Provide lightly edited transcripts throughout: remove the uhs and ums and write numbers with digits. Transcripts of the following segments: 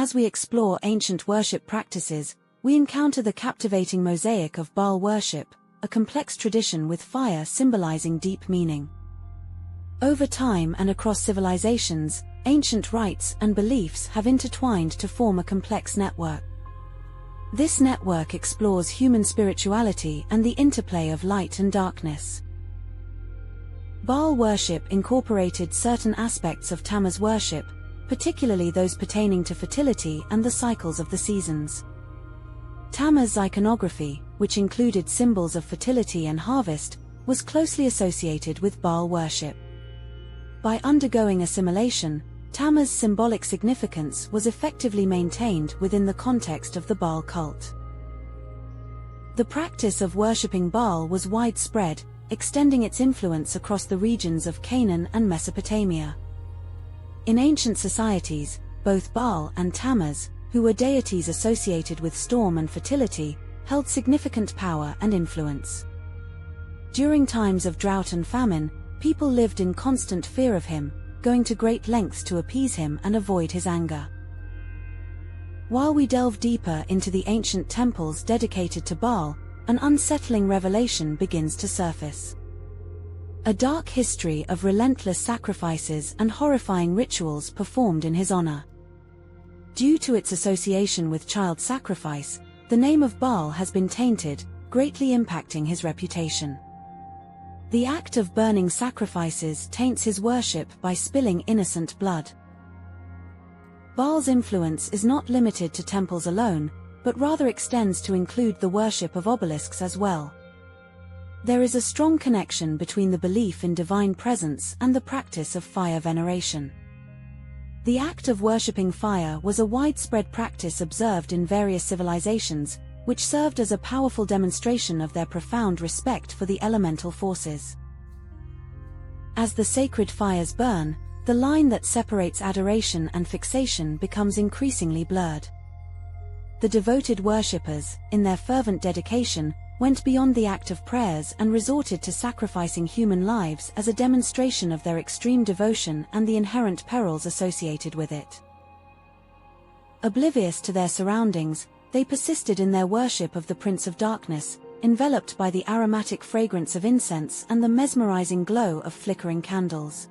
as we explore ancient worship practices, we encounter the captivating mosaic of Baal worship, a complex tradition with fire symbolizing deep meaning. Over time and across civilizations, ancient rites and beliefs have intertwined to form a complex network. This network explores human spirituality and the interplay of light and darkness. Baal worship incorporated certain aspects of Tammuz worship, particularly those pertaining to fertility and the cycles of the seasons. Tammuz iconography, which included symbols of fertility and harvest, was closely associated with Baal worship. By undergoing assimilation, Tammuz's symbolic significance was effectively maintained within the context of the Baal cult. The practice of worshipping Baal was widespread, extending its influence across the regions of Canaan and Mesopotamia. In ancient societies, both Baal and Tammuz, who were deities associated with storm and fertility, held significant power and influence. During times of drought and famine, people lived in constant fear of him, going to great lengths to appease him and avoid his anger. While we delve deeper into the ancient temples dedicated to Baal, an unsettling revelation begins to surface. A dark history of relentless sacrifices and horrifying rituals performed in his honor. Due to its association with child sacrifice, the name of Baal has been tainted, greatly impacting his reputation. The act of burning sacrifices taints his worship by spilling innocent blood. Baal's influence is not limited to temples alone, but rather extends to include the worship of obelisks as well. There is a strong connection between the belief in divine presence and the practice of fire veneration. The act of worshipping fire was a widespread practice observed in various civilizations, which served as a powerful demonstration of their profound respect for the elemental forces. As the sacred fires burn, the line that separates adoration and fixation becomes increasingly blurred. The devoted worshippers, in their fervent dedication, went beyond the act of prayers and resorted to sacrificing human lives as a demonstration of their extreme devotion and the inherent perils associated with it. Oblivious to their surroundings, they persisted in their worship of the Prince of Darkness, enveloped by the aromatic fragrance of incense and the mesmerizing glow of flickering candles.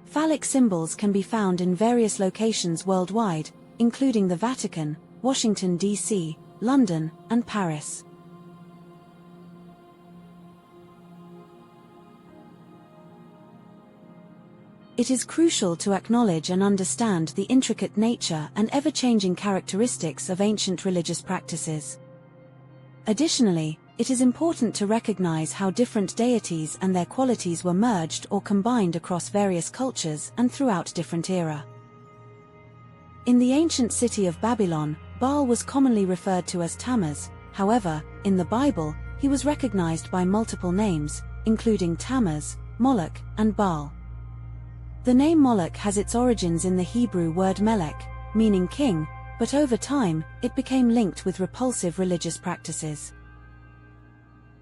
Phallic symbols can be found in various locations worldwide, including the Vatican, Washington, D.C., London, and Paris. It is crucial to acknowledge and understand the intricate nature and ever-changing characteristics of ancient religious practices. Additionally, it is important to recognize how different deities and their qualities were merged or combined across various cultures and throughout different eras. In the ancient city of Babylon, Baal was commonly referred to as Tammuz. However, in the Bible, he was recognized by multiple names, including Tammuz, Moloch, and Baal. The name Moloch has its origins in the Hebrew word melech, meaning king, but over time, it became linked with repulsive religious practices.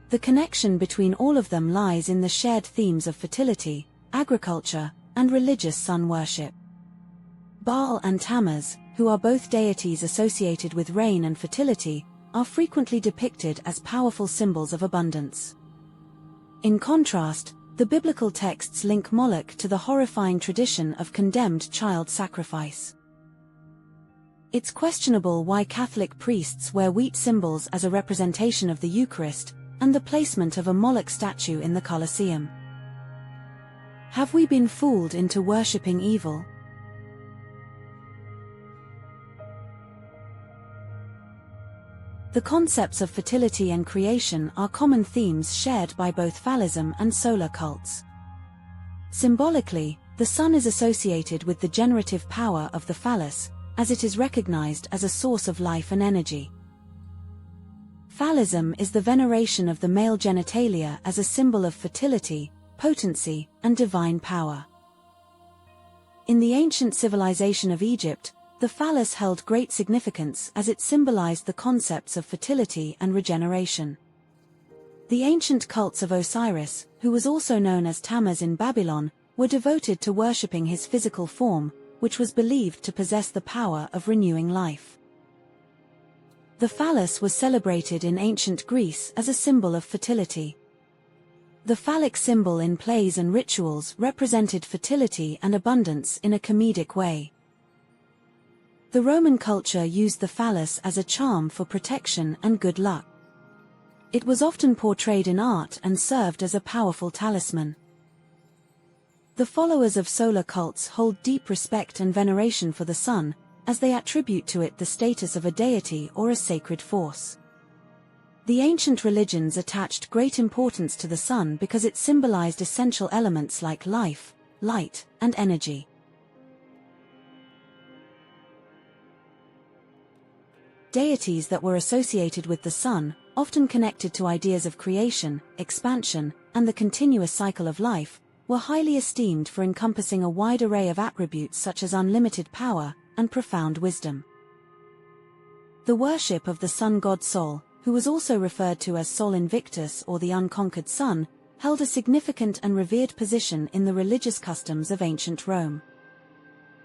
The connection between all of them lies in the shared themes of fertility, agriculture, and religious sun worship. Baal and Tammuz, who are both deities associated with rain and fertility, are frequently depicted as powerful symbols of abundance. In contrast, the biblical texts link Moloch to the horrifying tradition of condemned child sacrifice. It's questionable why Catholic priests wear wheat symbols as a representation of the Eucharist, and the placement of a Moloch statue in the Colosseum. Have we been fooled into worshipping evil? The concepts of fertility and creation are common themes shared by both phallism and solar cults. Symbolically, the sun is associated with the generative power of the phallus, as it is recognized as a source of life and energy. Phallism is the veneration of the male genitalia as a symbol of fertility, potency, and divine power. In the ancient civilization of Egypt, the phallus held great significance as it symbolized the concepts of fertility and regeneration. The ancient cults of Osiris, who was also known as Tammuz in Babylon, were devoted to worshipping his physical form, which was believed to possess the power of renewing life. The phallus was celebrated in ancient Greece as a symbol of fertility. The phallic symbol in plays and rituals represented fertility and abundance in a comedic way. The Roman culture used the phallus as a charm for protection and good luck. It was often portrayed in art and served as a powerful talisman. The followers of solar cults hold deep respect and veneration for the sun, as they attribute to it the status of a deity or a sacred force. The ancient religions attached great importance to the sun because it symbolized essential elements like life, light, and energy. Deities that were associated with the sun, often connected to ideas of creation, expansion, and the continuous cycle of life, were highly esteemed for encompassing a wide array of attributes such as unlimited power and profound wisdom. The worship of the sun god Sol, who was also referred to as Sol Invictus or the unconquered sun, held a significant and revered position in the religious customs of ancient Rome.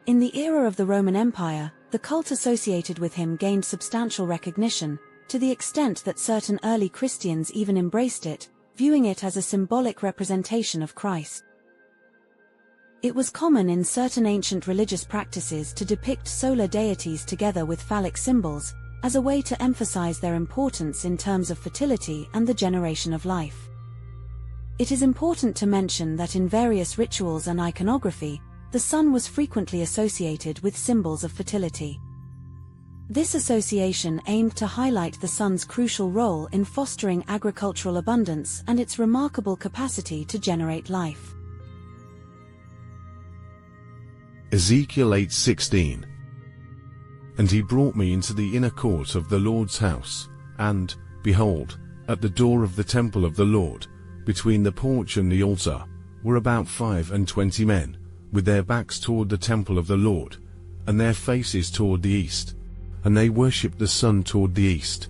In the era of the Roman Empire, the cult associated with him gained substantial recognition, to the extent that certain early Christians even embraced it, viewing it as a symbolic representation of Christ. It was common in certain ancient religious practices to depict solar deities together with phallic symbols, as a way to emphasize their importance in terms of fertility and the generation of life. It is important to mention that in various rituals and iconography, the sun was frequently associated with symbols of fertility. This association aimed to highlight the sun's crucial role in fostering agricultural abundance and its remarkable capacity to generate life. Ezekiel 8:16. And he brought me into the inner court of the Lord's house, and, behold, at the door of the temple of the Lord, between the porch and the altar, were about 25 men, with their backs toward the temple of the Lord, and their faces toward the east, and they worshipped the sun toward the east.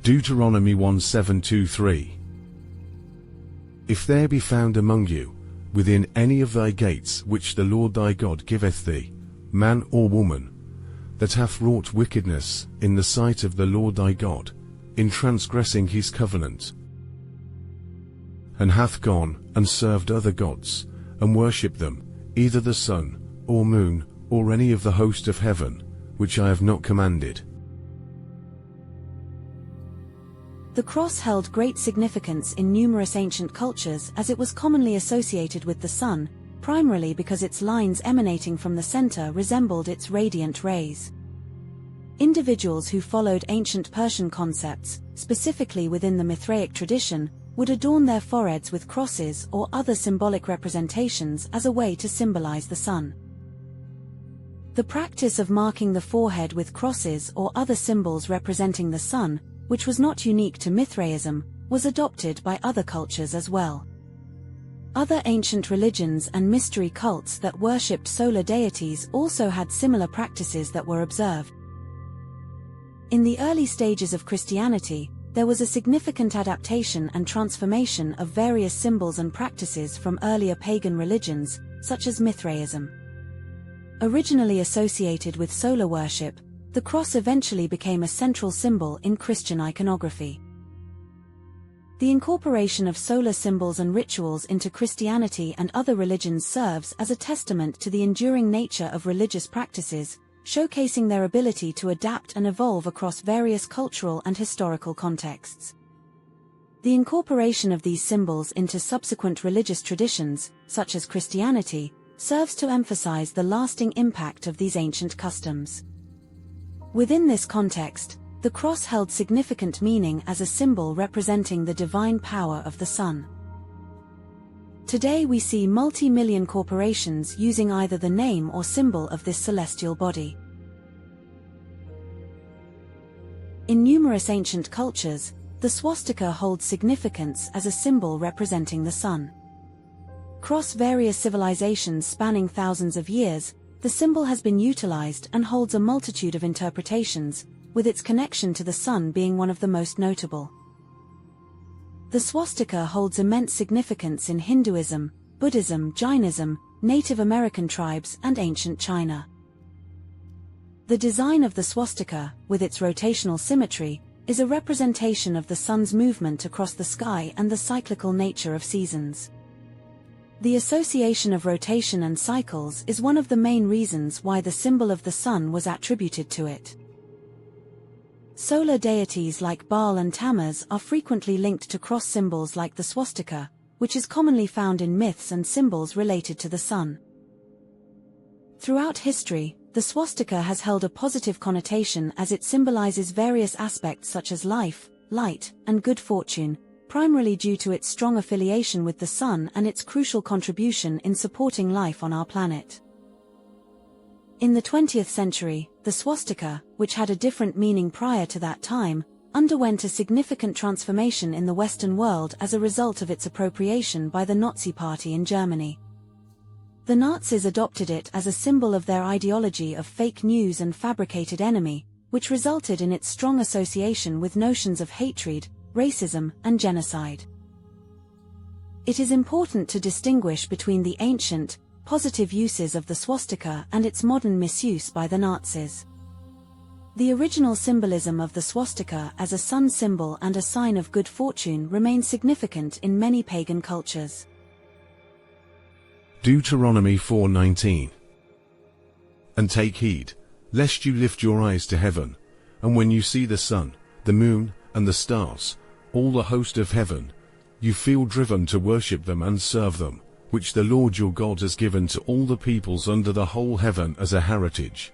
Deuteronomy 1:7-3. If there be found among you, within any of thy gates which the Lord thy God giveth thee, man or woman, that hath wrought wickedness in the sight of the Lord thy God, in transgressing his covenant, and hath gone and served other gods, and worshipped them, either the sun, or moon, or any of the host of heaven, which I have not commanded. The cross held great significance in numerous ancient cultures as it was commonly associated with the sun, primarily because its lines emanating from the center resembled its radiant rays. Individuals who followed ancient Persian concepts, specifically within the Mithraic tradition, would adorn their foreheads with crosses or other symbolic representations as a way to symbolize the sun. The practice of marking the forehead with crosses or other symbols representing the sun, which was not unique to Mithraism, was adopted by other cultures as well. Other ancient religions and mystery cults that worshipped solar deities also had similar practices that were observed. In the early stages of Christianity, there was a significant adaptation and transformation of various symbols and practices from earlier pagan religions, such as Mithraism. Originally associated with solar worship, the cross eventually became a central symbol in Christian iconography. The incorporation of solar symbols and rituals into Christianity and other religions serves as a testament to the enduring nature of religious practices, showcasing their ability to adapt and evolve across various cultural and historical contexts. The incorporation of these symbols into subsequent religious traditions, such as Christianity, serves to emphasize the lasting impact of these ancient customs. Within this context, the cross held significant meaning as a symbol representing the divine power of the sun. Today we see multi-million corporations using either the name or symbol of this celestial body. In numerous ancient cultures, the swastika holds significance as a symbol representing the sun. Across various civilizations spanning thousands of years, the symbol has been utilized and holds a multitude of interpretations, with its connection to the sun being one of the most notable. The swastika holds immense significance in Hinduism, Buddhism, Jainism, Native American tribes and ancient China. The design of the swastika, with its rotational symmetry, is a representation of the sun's movement across the sky and the cyclical nature of seasons. The association of rotation and cycles is one of the main reasons why the symbol of the sun was attributed to it. Solar deities like Baal and Tammuz are frequently linked to cross symbols like the swastika, which is commonly found in myths and symbols related to the sun. Throughout history, the swastika has held a positive connotation as it symbolizes various aspects such as life, light, and good fortune, primarily due to its strong affiliation with the sun and its crucial contribution in supporting life on our planet. In the 20th century, the swastika, which had a different meaning prior to that time, underwent a significant transformation in the Western world as a result of its appropriation by the Nazi Party in Germany. The Nazis adopted it as a symbol of their ideology of fake news and fabricated enemy, which resulted in its strong association with notions of hatred, racism, and genocide. It is important to distinguish between the ancient, positive uses of the swastika and its modern misuse by the Nazis. The original symbolism of the swastika as a sun symbol and a sign of good fortune remains significant in many pagan cultures. Deuteronomy 4:19. And take heed, lest you lift your eyes to heaven, and when you see the sun, the moon, and the stars, all the host of heaven, you feel driven to worship them and serve them, which the Lord your God has given to all the peoples under the whole heaven as a heritage.